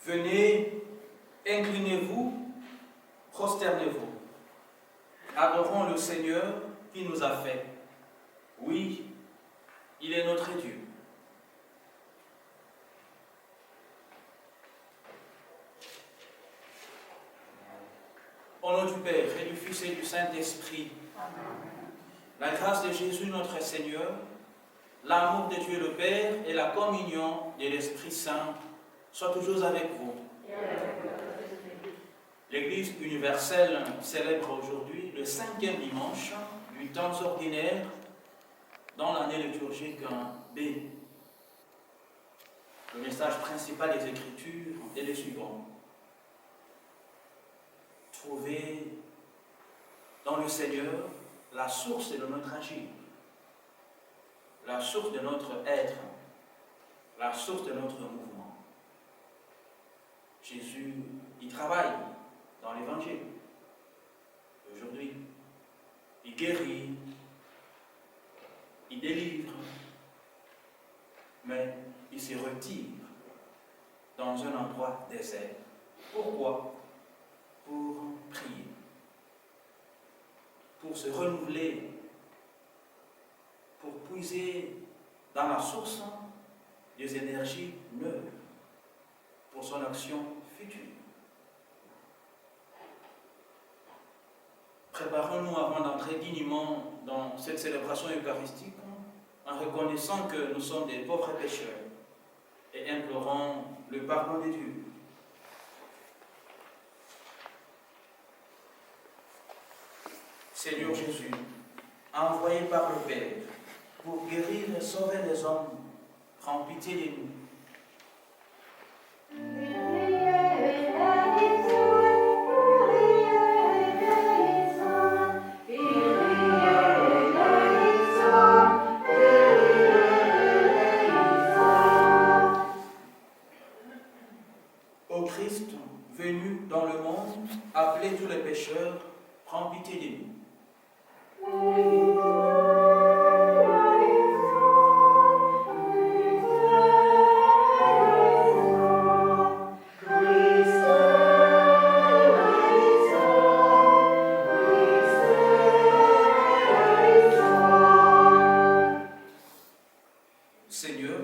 Venez, inclinez-vous, prosternez-vous. Adorons le Seigneur qui nous a fait. Oui, il est notre Dieu. Au nom du Père et du Fils et du Saint-Esprit, la grâce de Jésus notre Seigneur, l'amour de Dieu le Père et la communion de l'Esprit Saint soient toujours avec vous. L'Église universelle célèbre aujourd'hui le 5e dimanche du temps ordinaire dans l'année liturgique B. Le message principal des Écritures est le suivant. Trouver dans le Seigneur la source de notre agir, la source de notre être, la source de notre mouvement. Jésus, il travaille dans l'Évangile. Aujourd'hui, il guérit, il délivre, mais il se retire dans un endroit désert. Pourquoi? Pour prier, pour se renouveler, pour puiser dans la source des énergies neuves pour son action future. Préparons-nous avant d'entrer dignement dans cette célébration eucharistique en reconnaissant que nous sommes des pauvres pécheurs et implorons le pardon de Dieu. Seigneur Jésus, envoyé par le Père pour guérir et sauver les hommes, prends pitié de nous. Ô Christ, venu dans le monde, appelez tous les pécheurs, prends pitié de nous. Seigneur,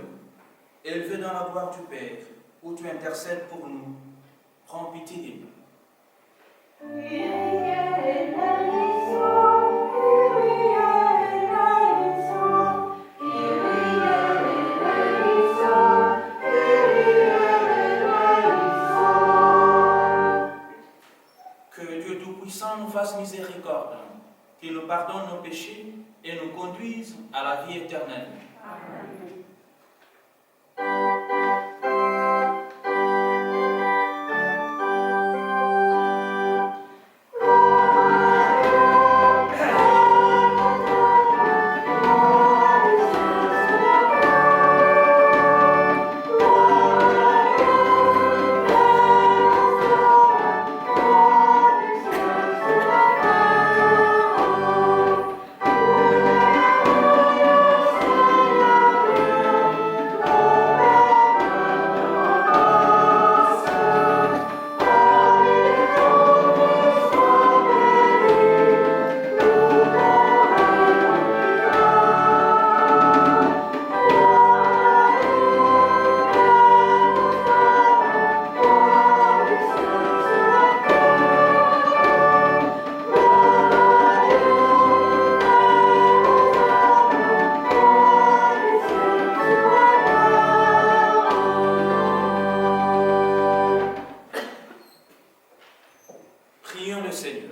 élevé dans la gloire du Père, où tu intercèdes pour nous, prends pitié de nous. Que Dieu Tout-Puissant nous fasse miséricorde, qu'il nous pardonne nos péchés et nous conduise à la vie éternelle. Amen. Prions le Seigneur.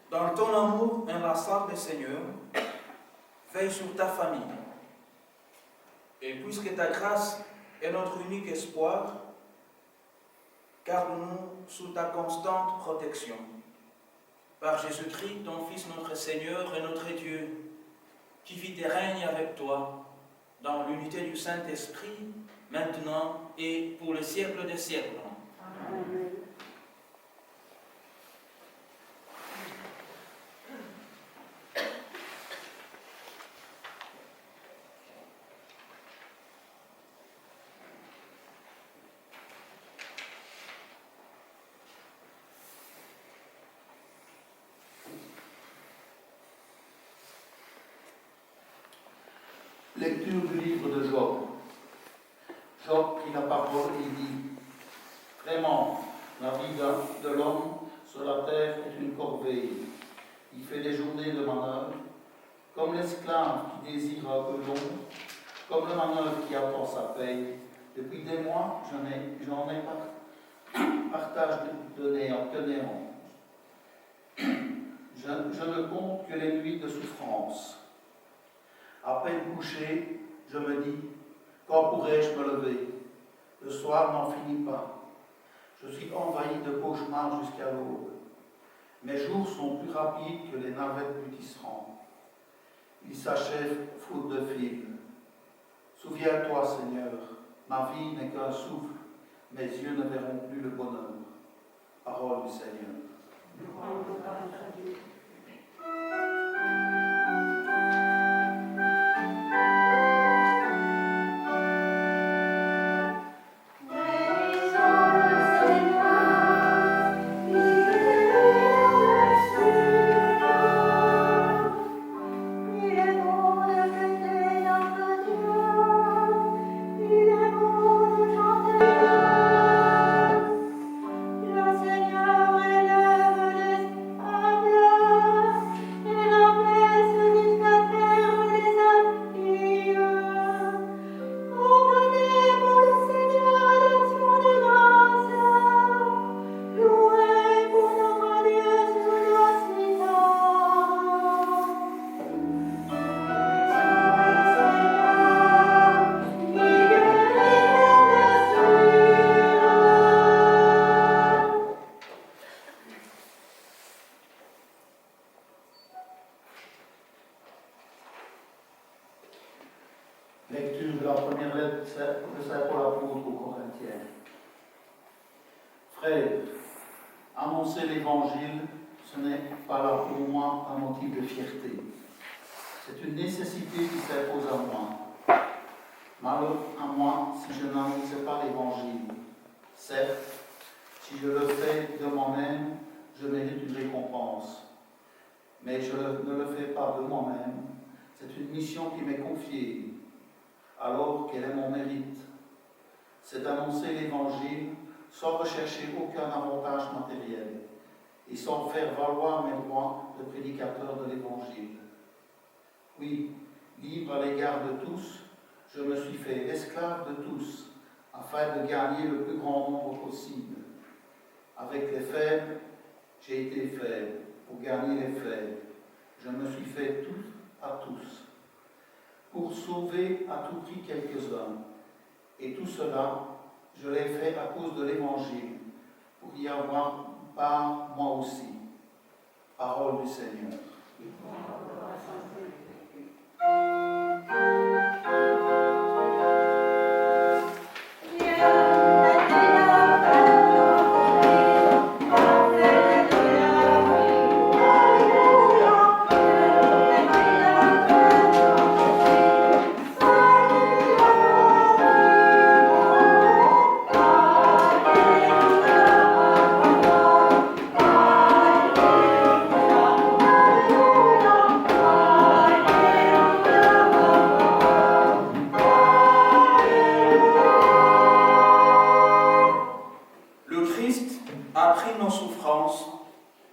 Dans ton amour inlassable, Seigneur, veille sur ta famille. Et puisque ta grâce est notre unique espoir, garde-nous sous ta constante protection. Par Jésus-Christ, ton Fils, notre Seigneur et notre Dieu, qui vit et règne avec toi dans l'unité du Saint-Esprit, maintenant et pour le siècle des siècles. Amen. Lecture du livre de Job. Job prit la parole et dit: Vraiment, la vie de l'homme sur la terre est une corvée. Il fait des journées de manœuvre, comme l'esclave qui désire un peu long, comme le manœuvre qui attend sa paye. Depuis des mois, j'en ai partage de néant. Je ne compte que les nuits de souffrance. À peine couché, je me dis: quand pourrai-je me lever? Le soir n'en finit pas. Je suis envahi de cauchemars jusqu'à l'aube. Mes jours sont plus rapides que les navettes du tisserand. Ils s'achèvent faute de fil. Souviens-toi, Seigneur, ma vie n'est qu'un souffle. Mes yeux ne verront plus le bonheur. Parole du Seigneur. Lecture de la première lettre de Saint Paul apôtre aux Corinthiens. Frères, annoncer l'Évangile, ce n'est pas là pour moi un motif de fierté. C'est une nécessité qui s'impose à moi. Malheur à moi si je n'annonçais pas l'Évangile. Certes, si je le fais de moi-même, je mérite une récompense. Mais je ne le fais pas de moi-même. C'est une mission qui m'est confiée, alors quel est mon mérite? C'est d'annoncer l'Évangile sans rechercher aucun avantage matériel et sans faire valoir mes droits de prédicateur de l'Évangile. Oui, libre à l'égard de tous, je me suis fait l'esclave de tous, afin de gagner le plus grand nombre possible. Avec les faibles, j'ai été faible pour gagner les faibles. Je me suis fait tout à tous, pour sauver à tout prix quelques-uns. Et tout cela, je l'ai fait à cause de l'Évangile, pour y avoir part moi aussi. Parole du Seigneur.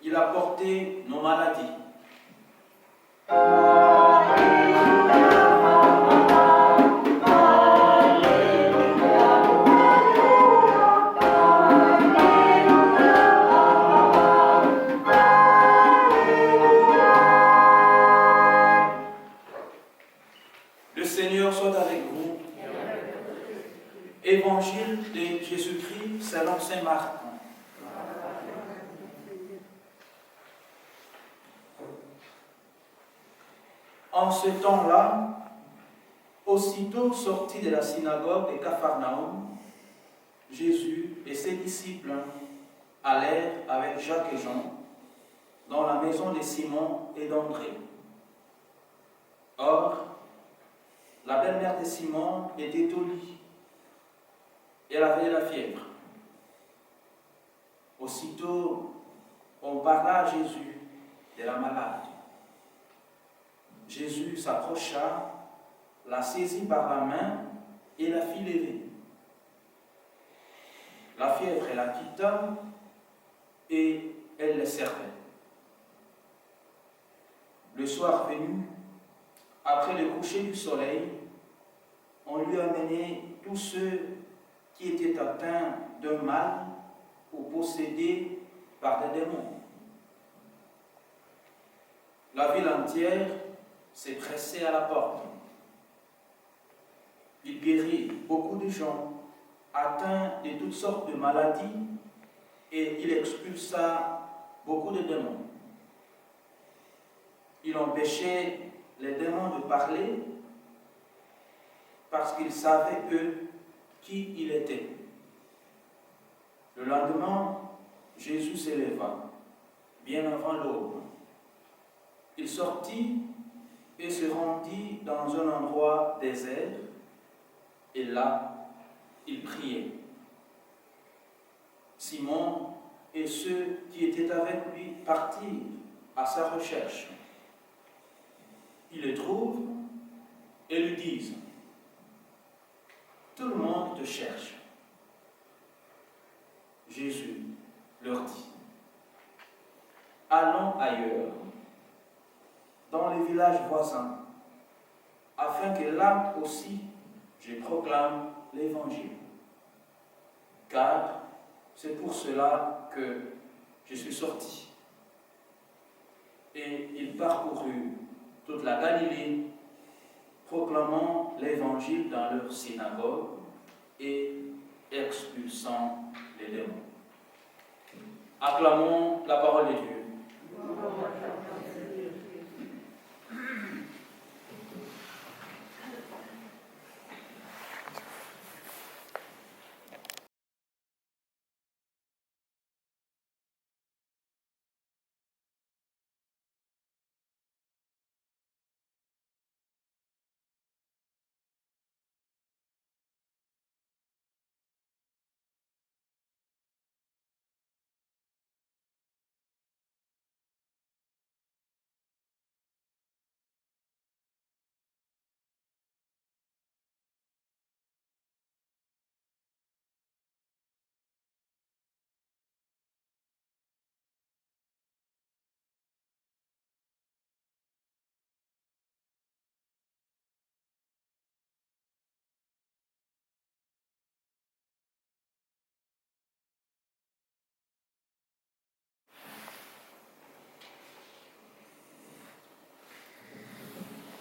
Il a porté nos maladies. Le Seigneur soit avec vous. Évangile de Jésus-Christ selon saint Marc. En ce temps-là, aussitôt sorti de la synagogue de Capharnaüm, Jésus et ses disciples allèrent avec Jacques et Jean dans la maison de Simon et d'André. Or, la belle-mère de Simon était au lit. Elle avait la fièvre. Aussitôt, on parla à Jésus de la malade. Jésus s'approcha, la saisit par la main et la fit lever. La fièvre la quitta et elle les servait. Le soir venu, après le coucher du soleil, on lui amenait tous ceux qui étaient atteints d'un mal ou possédés par des démons. La ville entière s'est pressée à la porte. Il guérit beaucoup de gens atteints de toutes sortes de maladies et il expulsa beaucoup de démons. Il empêchait les démons de parler parce qu'ils savaient, eux, qui il était. Le lendemain, Jésus s'éleva, bien avant l'aube. Il sortit et se rendit dans un endroit désert, et là, il priait. Simon et ceux qui étaient avec lui partirent à sa recherche. Ils le trouvent et lui disent: « Tout le monde te cherche. » Jésus leur dit: « Allons ailleurs, dans les villages voisins, afin que là aussi je proclame l'Évangile. Car c'est pour cela que je suis sorti. » Et il parcourut toute la Galilée, proclamant l'Évangile dans leur synagogue et expulsant les démons. Acclamons la parole de Dieu.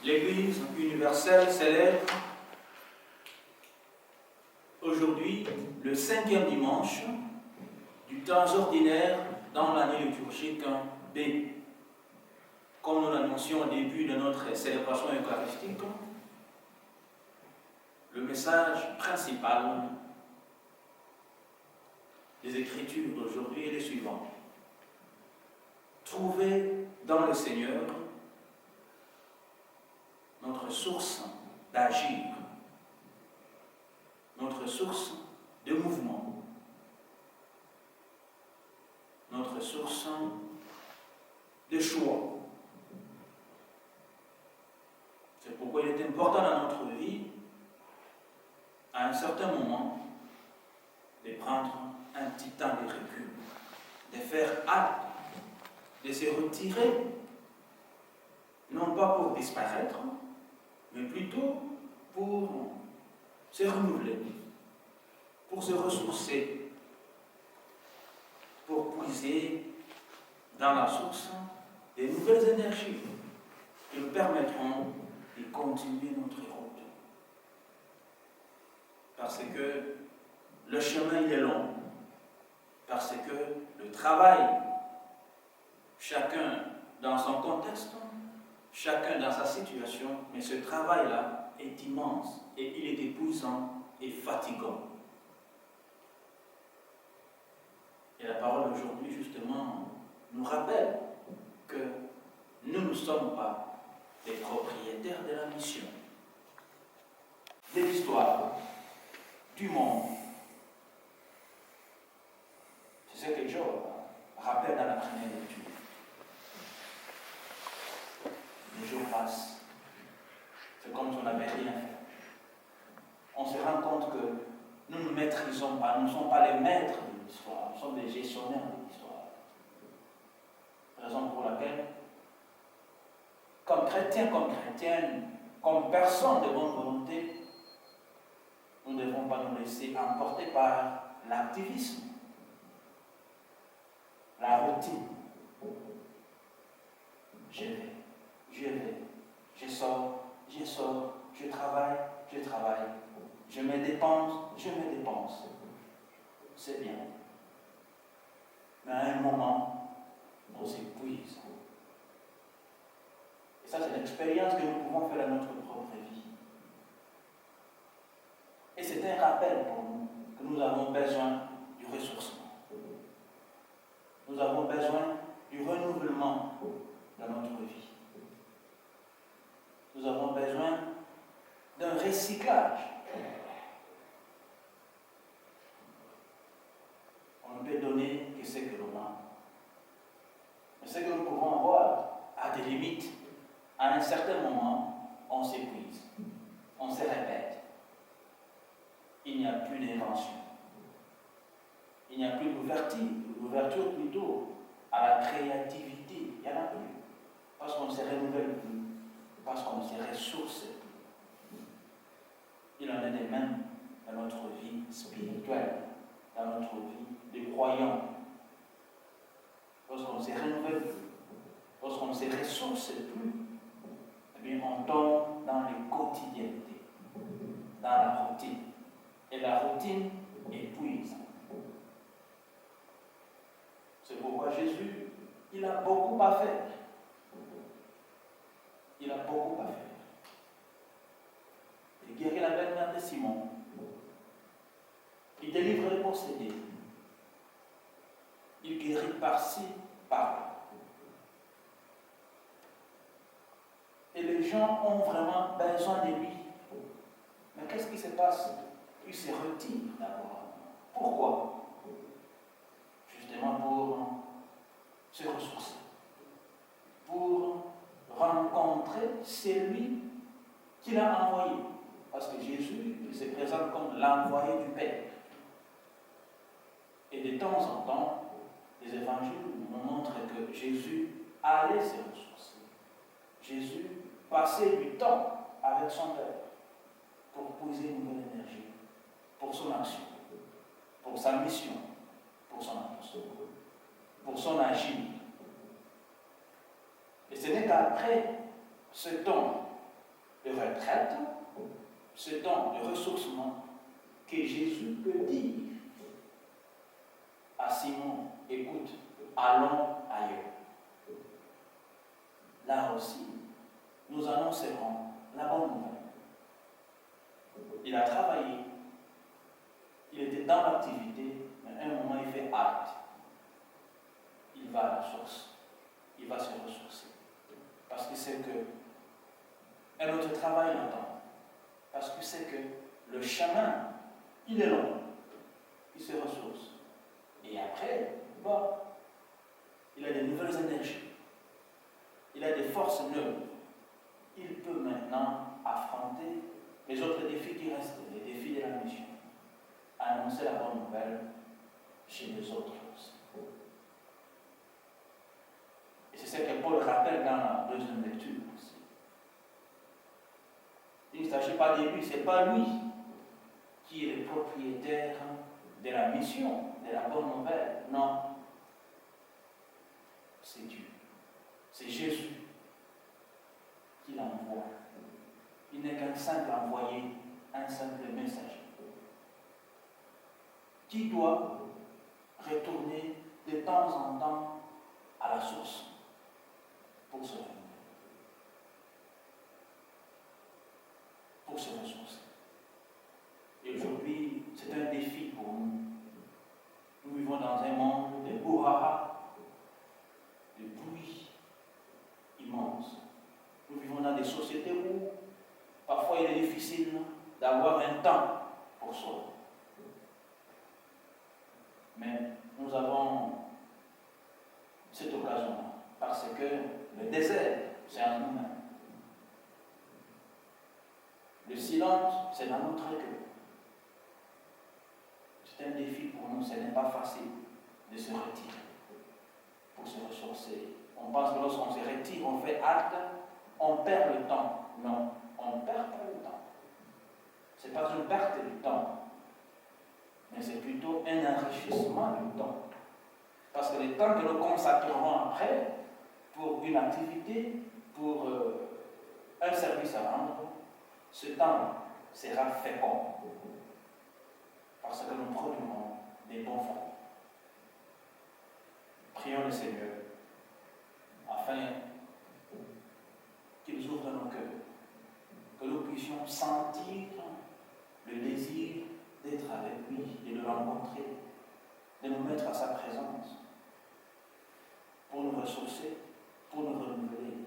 L'Église universelle célèbre aujourd'hui le 5e dimanche du temps ordinaire dans l'année liturgique B. Comme nous l'annoncions au début de notre célébration eucharistique, le message principal des Écritures d'aujourd'hui est le suivant: trouver dans le Seigneur notre source d'agir, notre source de mouvement, notre source de choix. C'est pourquoi il est important dans notre vie, à un certain moment, de prendre un petit temps de recul, de faire halte, de se retirer, non pas pour disparaître, mais plutôt pour se renouveler, pour se ressourcer, pour puiser dans la source des nouvelles énergies qui nous permettront de continuer notre route. Parce que le chemin il est long, parce que le travail, chacun dans son contexte, chacun dans sa situation, mais ce travail-là est immense et il est épuisant et fatigant. Et la parole d'aujourd'hui, justement, nous rappelle que nous ne sommes pas les propriétaires de la mission, de l'histoire, du monde. C'est ce que Job rappelle dans la première lecture. Les jours passent. C'est comme si on avait n'avait rien fait. On se rend compte que nous ne maîtrisons pas, nous ne sommes pas les maîtres de l'histoire, nous sommes des gestionnaires de l'histoire. Raison pour laquelle, comme chrétiens, comme chrétiennes, comme personnes de bonne volonté, nous ne devons pas nous laisser emporter par l'activisme, la routine. Je vais, je sors, je travaille, je me dépense. C'est bien. Mais à un moment, on s'épuise. Et ça, c'est l'expérience que nous pouvons faire à notre propre vie. Et c'est un rappel pour nous que nous avons besoin du ressourcement. Nous avons besoin du renouvellement dans notre vie. Nous avons besoin d'un recyclage. On ne peut donner que ce que l'on a. Mais ce que nous pouvons avoir a des limites. À un certain moment, on s'épuise, on se répète. Il n'y a plus d'invention. Il n'y a plus d'ouverture plutôt à la créativité. Il n'y en a plus. Parce qu'on ne se renouvelle plus. Parce qu'on ne se ressource plus. Il en est de même dans notre vie spirituelle, dans notre vie de croyants. Lorsqu'on ne se renouvelle plus, lorsqu'on ne se ressource plus, eh bien on tombe dans les quotidiennetés, dans la routine. Et la routine épuise. C'est pourquoi Jésus, il a beaucoup à faire. Il a beaucoup à faire. Il guérit la belle-mère de Simon. Il délivre les possédés. Il guérit par-ci, par-là. Et les gens ont vraiment besoin de lui. Mais qu'est-ce qui se passe? Il se retire d'abord. Pourquoi? Justement pour se ressourcer. Pour rencontrer celui qu'il a envoyé. Parce que Jésus il se présente comme l'envoyé du Père. Et de temps en temps, les évangiles nous montrent que Jésus allait se ressourcer. Jésus passait du temps avec son Père pour puiser une nouvelle énergie, pour son action, pour sa mission, pour son apostle, pour son agir. Et ce n'est qu'après ce temps de retraite, ce temps de ressourcement, que Jésus peut dire à Simon, écoute, allons ailleurs. Là aussi, nous annoncerons la bonne nouvelle. Il a travaillé, il était dans l'activité, mais à un moment il fait halte. Il va à la source, il va se ressourcer. Parce que c'est que un autre travail l'attend. Parce que c'est que le chemin, il est long. Il se ressource. Et après, bon, il a de nouvelles énergies. Il a des forces neuves. Il peut maintenant affronter les autres défis qui restent, les défis de la mission. Annoncer la bonne nouvelle chez les autres aussi. Et c'est ce que Paul rappelle dans la deuxième lecture aussi. Il ne s'agit pas de lui, ce n'est pas lui qui est le propriétaire de la mission, de la bonne nouvelle. Non. C'est Dieu. C'est Jésus qui l'envoie. Il n'est qu'un simple envoyé, un simple messager, qui doit retourner de temps en temps à la source pour se renouveler, pour se ressourcer. Et aujourd'hui, c'est un défi pour nous. Nous vivons dans un monde de brouhaha, de bruit immense. Nous vivons dans des sociétés où parfois il est difficile d'avoir un temps pour soi. Mais nous avons cette occasion-là, parce que le désert, c'est en nous-mêmes. silence, c'est dans notre cœur. C'est un défi pour nous, ce n'est pas facile de se retirer pour se ressourcer. On pense que lorsqu'on se retire, on fait acte, on perd le temps. Non, on ne perd pas le temps. Ce n'est pas une perte de temps, mais c'est plutôt un enrichissement du temps. Parce que le temps que nous consacrerons après pour une activité, pour un service à rendre, ce temps sera fécond. Parce que nous produirons des bons fruits. Prions le Seigneur afin qu'il ouvre nos cœurs, que nous puissions sentir le désir d'être avec lui, de le rencontrer, de nous mettre à sa présence, pour nous ressourcer, pour nous renouveler.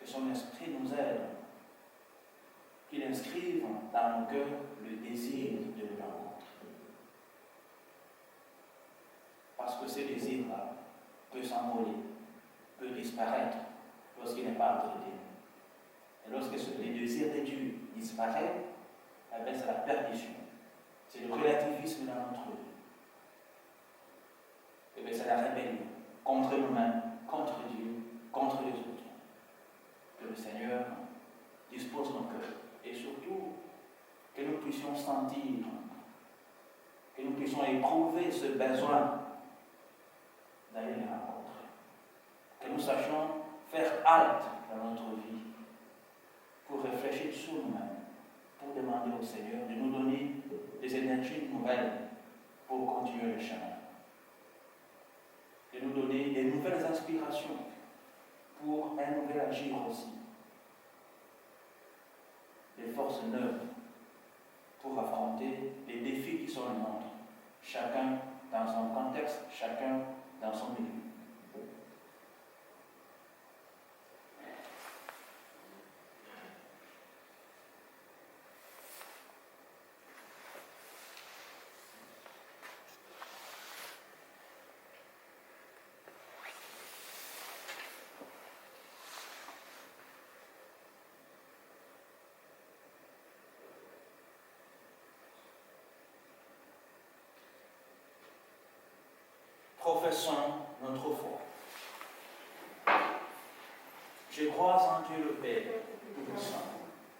Que son esprit nous aide, qu'il inscrive dans nos cœurs le désir de le rencontrer. Parce que ce désir-là peut s'envoler, peut disparaître lorsqu'il n'est pas entretenu. Et lorsque le désir de Dieu disparaît, c'est la perdition. C'est le relativisme dans notre vie. Et c'est la rébellion contre nous-mêmes, contre Dieu, contre les autres. Que le Seigneur dispose nos cœurs. Et surtout, que nous puissions sentir, que nous puissions éprouver ce besoin d'aller les rencontrer. Que nous sachions faire halte dans notre vie pour réfléchir sur nous-mêmes, pour demander au Seigneur de nous donner des énergies nouvelles pour continuer le chemin. De nous donner des nouvelles inspirations pour un nouvel agir aussi. Des forces neuves pour affronter les défis qui sont les nôtres, chacun dans son contexte, chacun dans son milieu. Professons notre foi. Je crois en Dieu le Père, Tout-Puissant,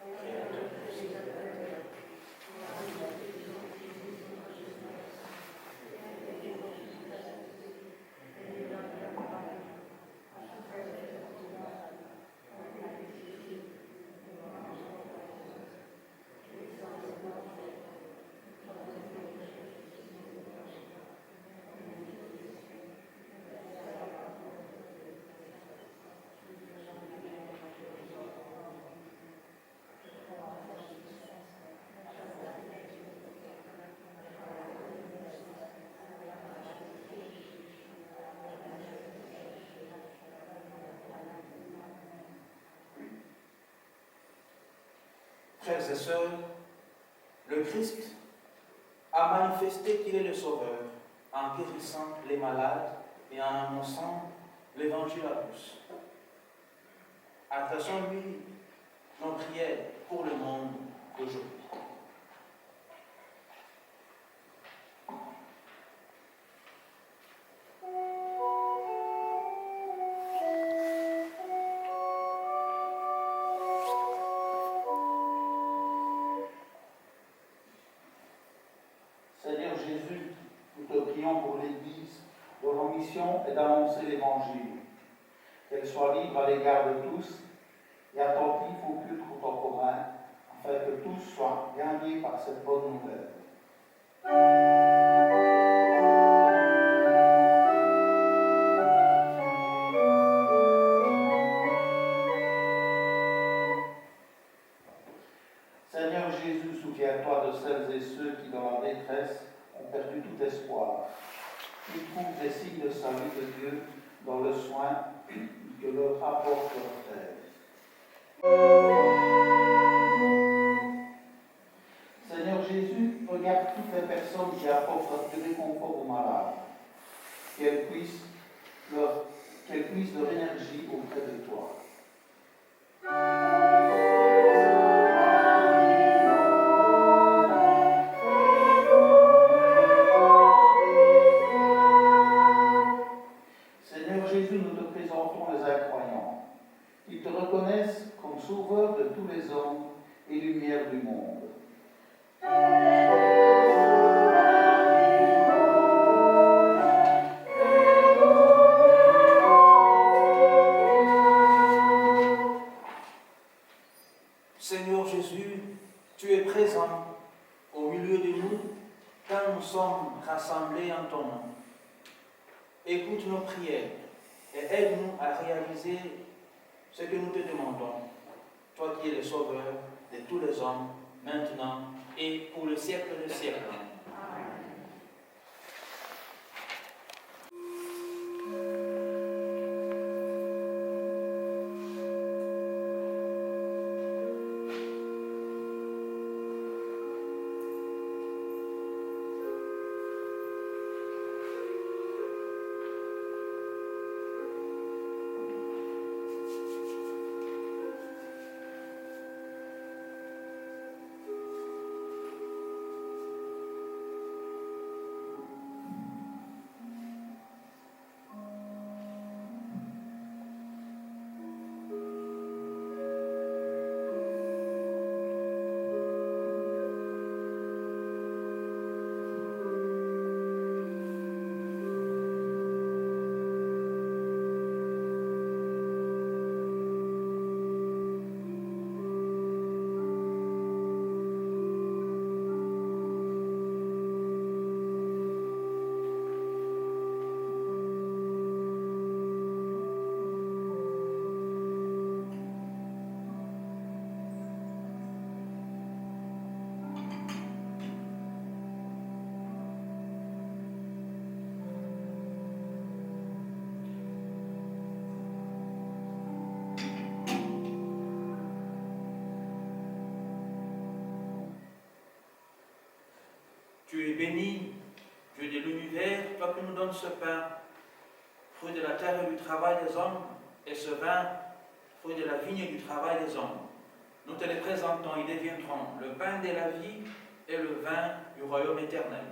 Créateur du ciel. Frères et sœurs, le Christ a manifesté qu'il est le Sauveur en guérissant les malades et en annonçant l'Évangile à tous. Adressons-lui nos prières pour le monde d'aujourd'hui. Seigneur Jésus, nous te prions pour l'Église, dont la mission est d'annoncer l'Évangile. Qu'elle soit libre à l'égard de tous et attentive au culte contemporain, afin que tous soient gagnés par cette bonne nouvelle. Seigneur Jésus, souviens-toi de celles et ceux qui, dans la détresse, ont perdu tout espoir. Ils trouvent des signes de salut de Dieu dans le soin que leur apporte leur Père. Seigneur Jésus, regarde toutes les personnes qui apportent du réconfort aux malades, qu'elles puissent leur énergie auprès de toi. Jésus, nous te présentons les incroyants. Ils te reconnaissent comme sauveur de tous les hommes et lumière du monde. Seigneur Jésus, tu es présent au milieu de nous quand nous sommes rassemblés en ton nom. Écoute nos prières et aide-nous à réaliser ce que nous te demandons, toi qui es le sauveur de tous les hommes, maintenant et pour le siècle des siècles. Tu es béni, Dieu de l'univers, toi qui nous donnes ce pain, fruit de la terre et du travail des hommes, et ce vin, fruit de la vigne et du travail des hommes. Nous te les présentons, ils deviendront le pain de la vie et le vin du royaume éternel.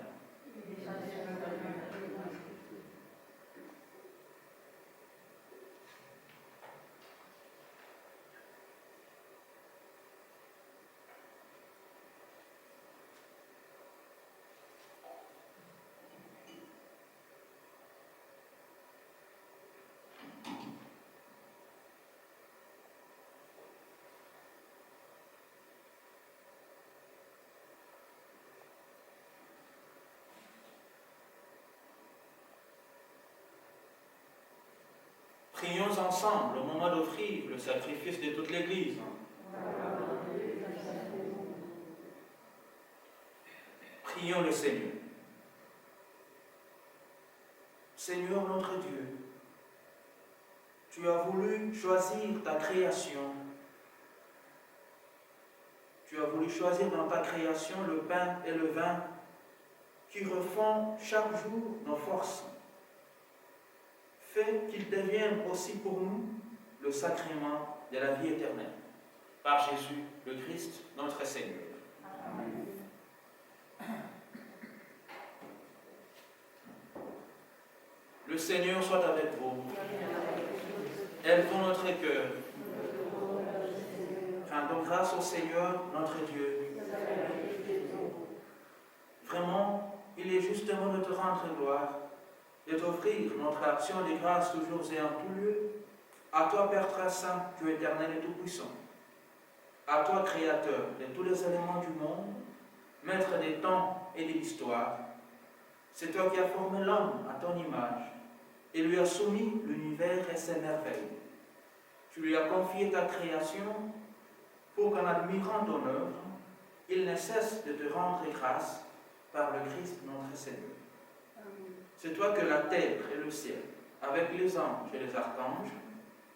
Prions ensemble au moment d'offrir le sacrifice de toute l'Église. Prions le Seigneur. Seigneur notre Dieu, tu as voulu choisir ta création. Tu as voulu choisir dans ta création le pain et le vin qui refont chaque jour nos forces. Fais qu'ils deviennent aussi pour nous le sacrement de la vie éternelle. Par Jésus, le Christ, notre Seigneur. Amen. Le Seigneur soit avec vous. Élevons notre cœur. Rendons grâce au Seigneur, notre Dieu. Vraiment, il est justement de te rendre gloire, de t'offrir notre action de grâce toujours et en tout lieu. À toi, Père très saint, Dieu éternel et tout-puissant. À toi, Créateur de tous les éléments du monde, Maître des temps et de l'histoire. C'est toi qui as formé l'homme à ton image et lui as soumis l'univers et ses merveilles. Tu lui as confié ta création pour qu'en admirant ton œuvre, il ne cesse de te rendre grâce par le Christ notre Seigneur. C'est toi que la terre et le ciel, avec les anges et les archanges,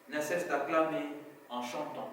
ne cessent d'acclamer en chantant.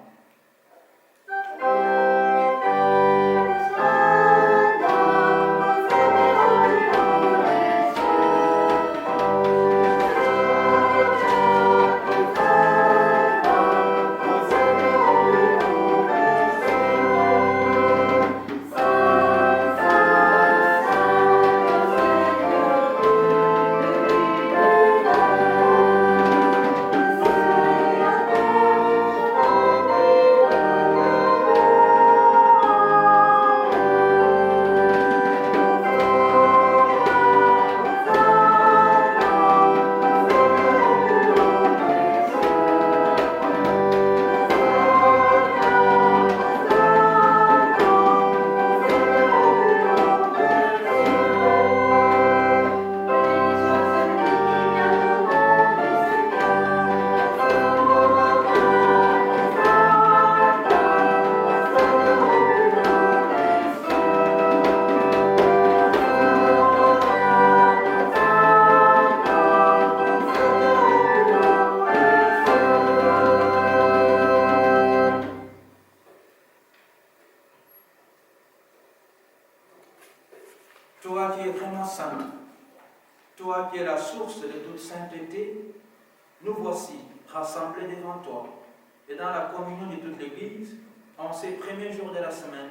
voici rassemblés devant toi et dans la communion de toute l'Église, en ces premiers jours de la semaine,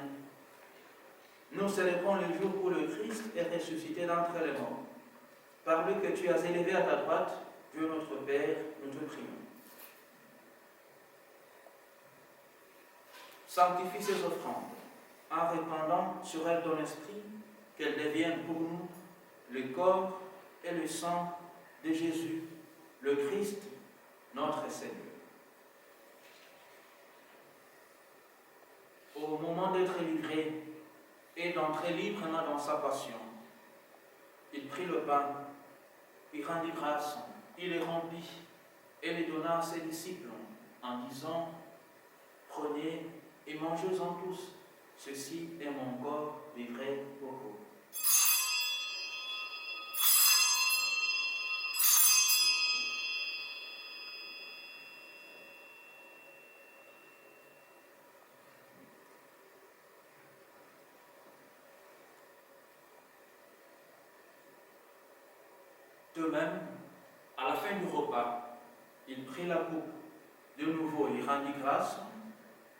nous célébrons le jour où le Christ est ressuscité d'entre les morts. Par lui que tu as élevé à ta droite, Dieu notre Père, nous te prions. Sanctifie ces offrandes, en répandant sur elles ton esprit, qu'elles deviennent pour nous le corps et le sang de Jésus, le Christ, notre Seigneur. Au moment d'être livré et d'entrer librement dans sa passion, il prit le pain, il rendit grâce, il le rompit et le donna à ses disciples en disant: prenez et mangez-en tous, ceci est mon corps livré pour vous. De même, à la fin du repas, il prit la coupe. De nouveau, il rendit grâce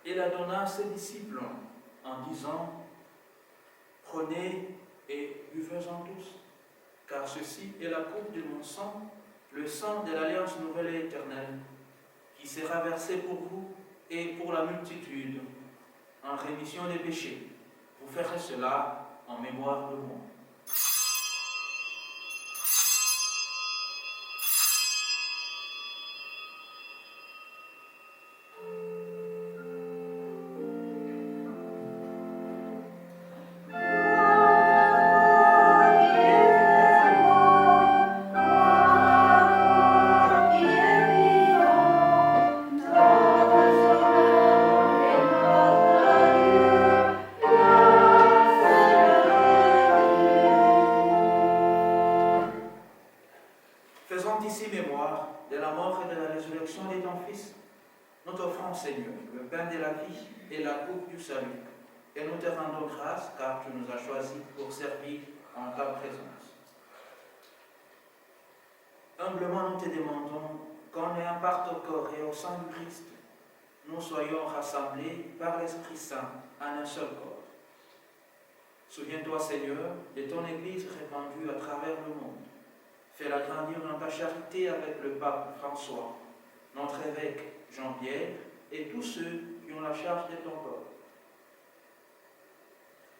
et la donna à ses disciples en disant: prenez et buvez-en tous, car ceci est la coupe de mon sang, le sang de l'alliance nouvelle et éternelle, qui sera versé pour vous et pour la multitude, en rémission des péchés. Vous ferez cela en mémoire de moi. Faisons ici mémoire de la mort et de la résurrection de ton Fils. Nous t'offrons, Seigneur, le pain de la vie et la coupe du salut. Et nous te rendons grâce car tu nous as choisis pour servir en ta présence. Humblement, nous te demandons qu'en ayant part au corps et au sang du Christ, nous soyons rassemblés par l'Esprit Saint en un seul corps. Souviens-toi, Seigneur, de ton Église répandue à travers le monde. Fais-la grandir dans ta charité avec le pape François, notre évêque Jean-Pierre et tous ceux qui ont la charge de ton corps.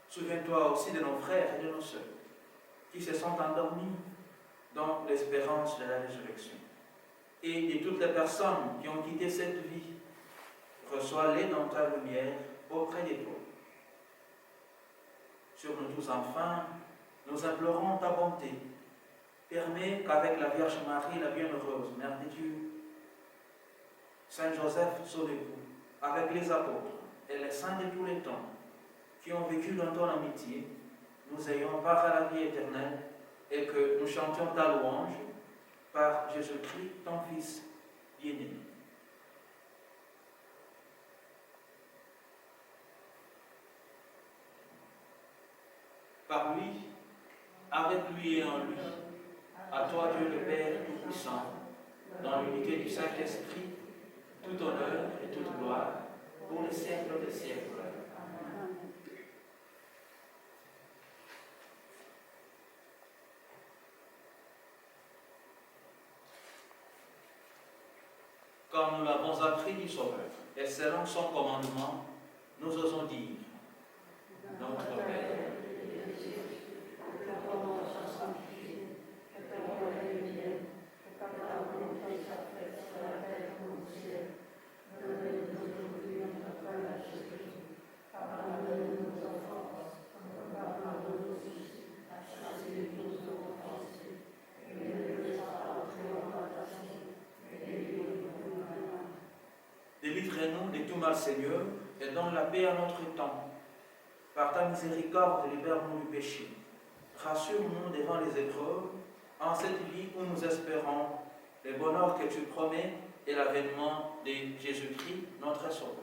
Souviens-toi aussi de nos frères et de nos sœurs qui se sont endormis dans l'espérance de la résurrection. Et de toutes les personnes qui ont quitté cette vie, reçois-les dans ta lumière auprès de toi. Sur nous tous enfin, nous implorons ta bonté. Permets qu'avec la Vierge Marie, la bienheureuse, Mère de Dieu, Saint Joseph, son époux, avec les apôtres et les saints de tous les temps, qui ont vécu dans ton amitié, nous ayons part à la vie éternelle et que nous chantions ta louange par Jésus-Christ, ton Fils bien-aimé. Par lui, avec lui et en lui, à toi Dieu le Père Tout-Puissant, dans l'unité du Saint-Esprit, tout honneur et toute gloire, pour les siècles des siècles. Comme nous l'avons appris du Sauveur, et selon son commandement, nous osons dire: Notre Père, délivre-nous de tout mal, Seigneur, et donne la paix à notre temps. Par ta miséricorde, libère-nous du péché. Rassure-nous devant les épreuves, en cette vie où nous espérons le bonheur que tu promets et l'avènement de Jésus-Christ, notre Sauveur.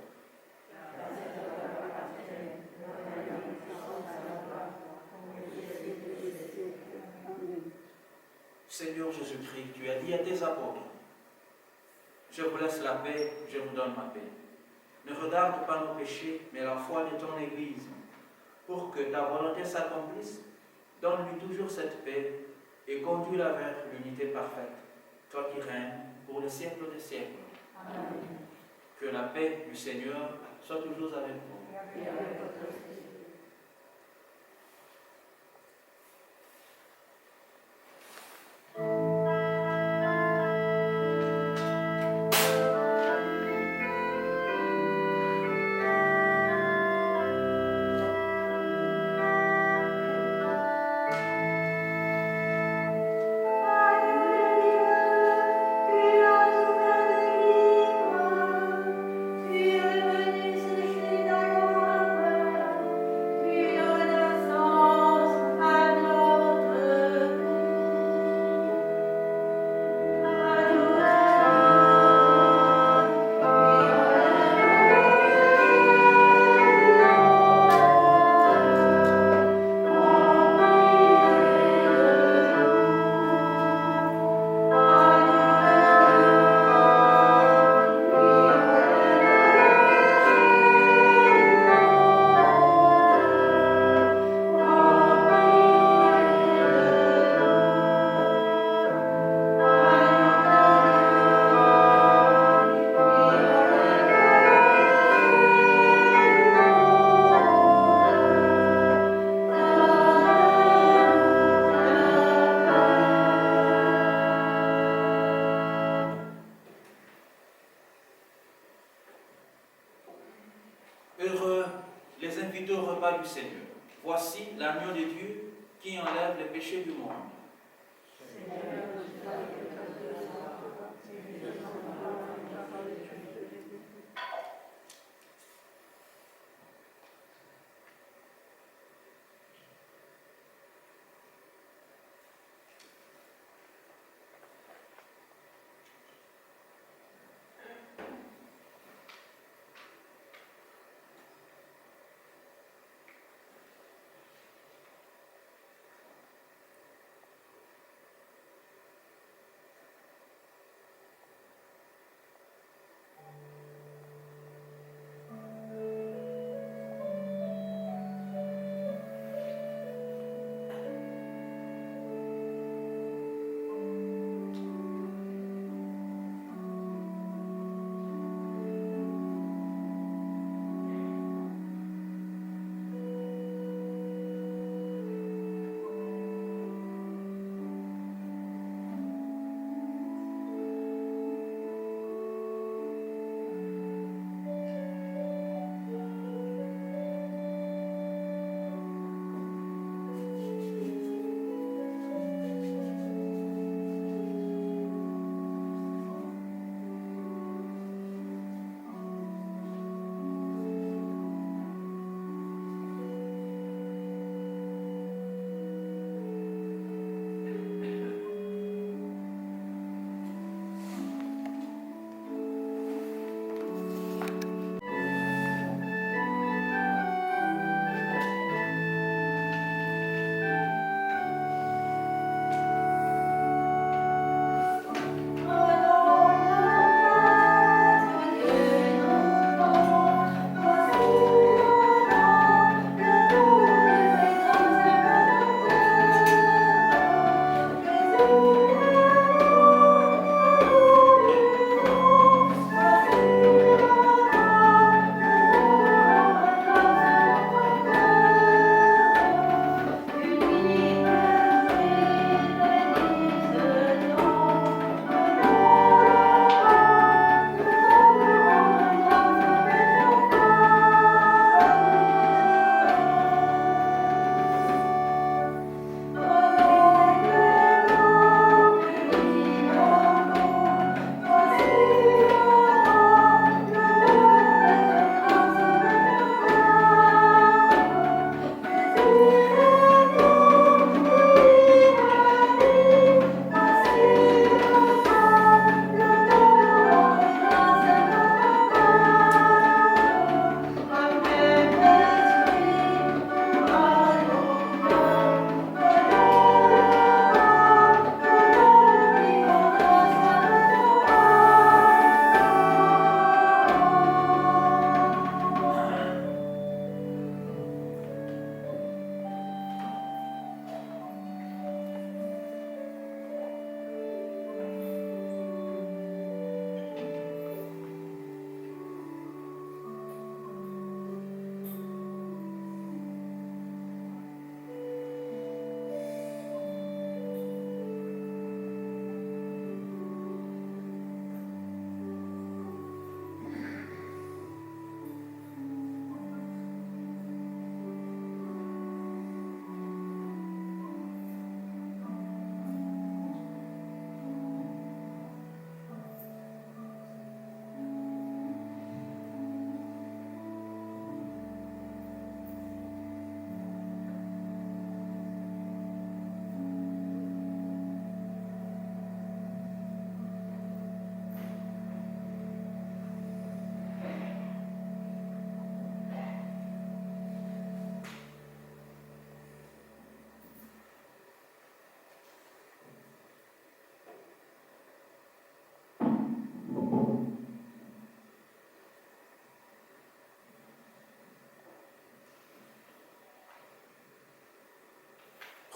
Seigneur Jésus-Christ, tu as dit à tes apôtres: Je vous laisse la paix, je vous donne ma paix. Ne regarde pas nos péchés, mais la foi de ton Église. Pour que ta volonté s'accomplisse, donne-lui toujours cette paix et conduis-la vers l'unité parfaite, toi qui règnes pour les siècles des siècles. Amen. Que la paix du Seigneur soit toujours avec vous. Heureux les invités au repas du Seigneur. Voici l'agneau de Dieu qui enlève les péchés du monde.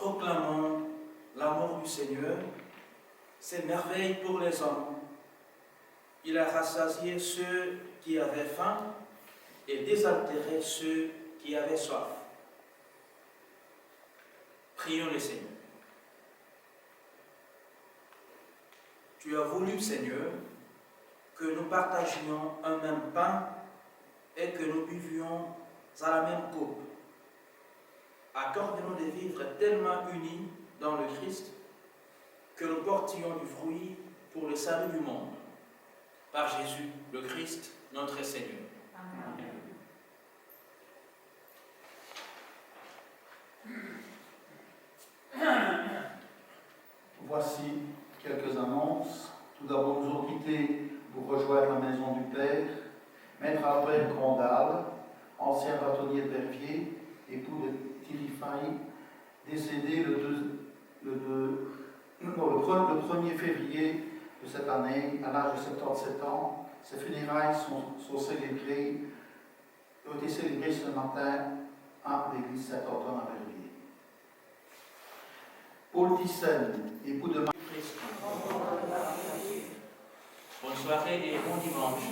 proclamons l'amour du Seigneur, ses merveilles pour les hommes. Il a rassasié ceux qui avaient faim et désaltéré ceux qui avaient soif. Prions le Seigneur. Tu as voulu, Seigneur, que nous partagions un même pain et que nous buvions à la même coupe. Accorde-nous de vivre tellement unis dans le Christ que nous portions du fruit pour le salut du monde. Par Jésus, le Christ, notre Seigneur. Amen. Voici quelques annonces. Tout d'abord, nous avons quitté pour rejoindre la maison du Père, Maître Albert Grandal, ancien bâtonnier de Verviers, époux de Thierry Faye, décédé le 1er février de cette année, à l'âge de 77 ans. Ses funérailles ont été célébrées ce matin à l'église Saint-Antoine à Verviers. Paul Thyssen, époux de Christ. Bonne soirée et bon dimanche.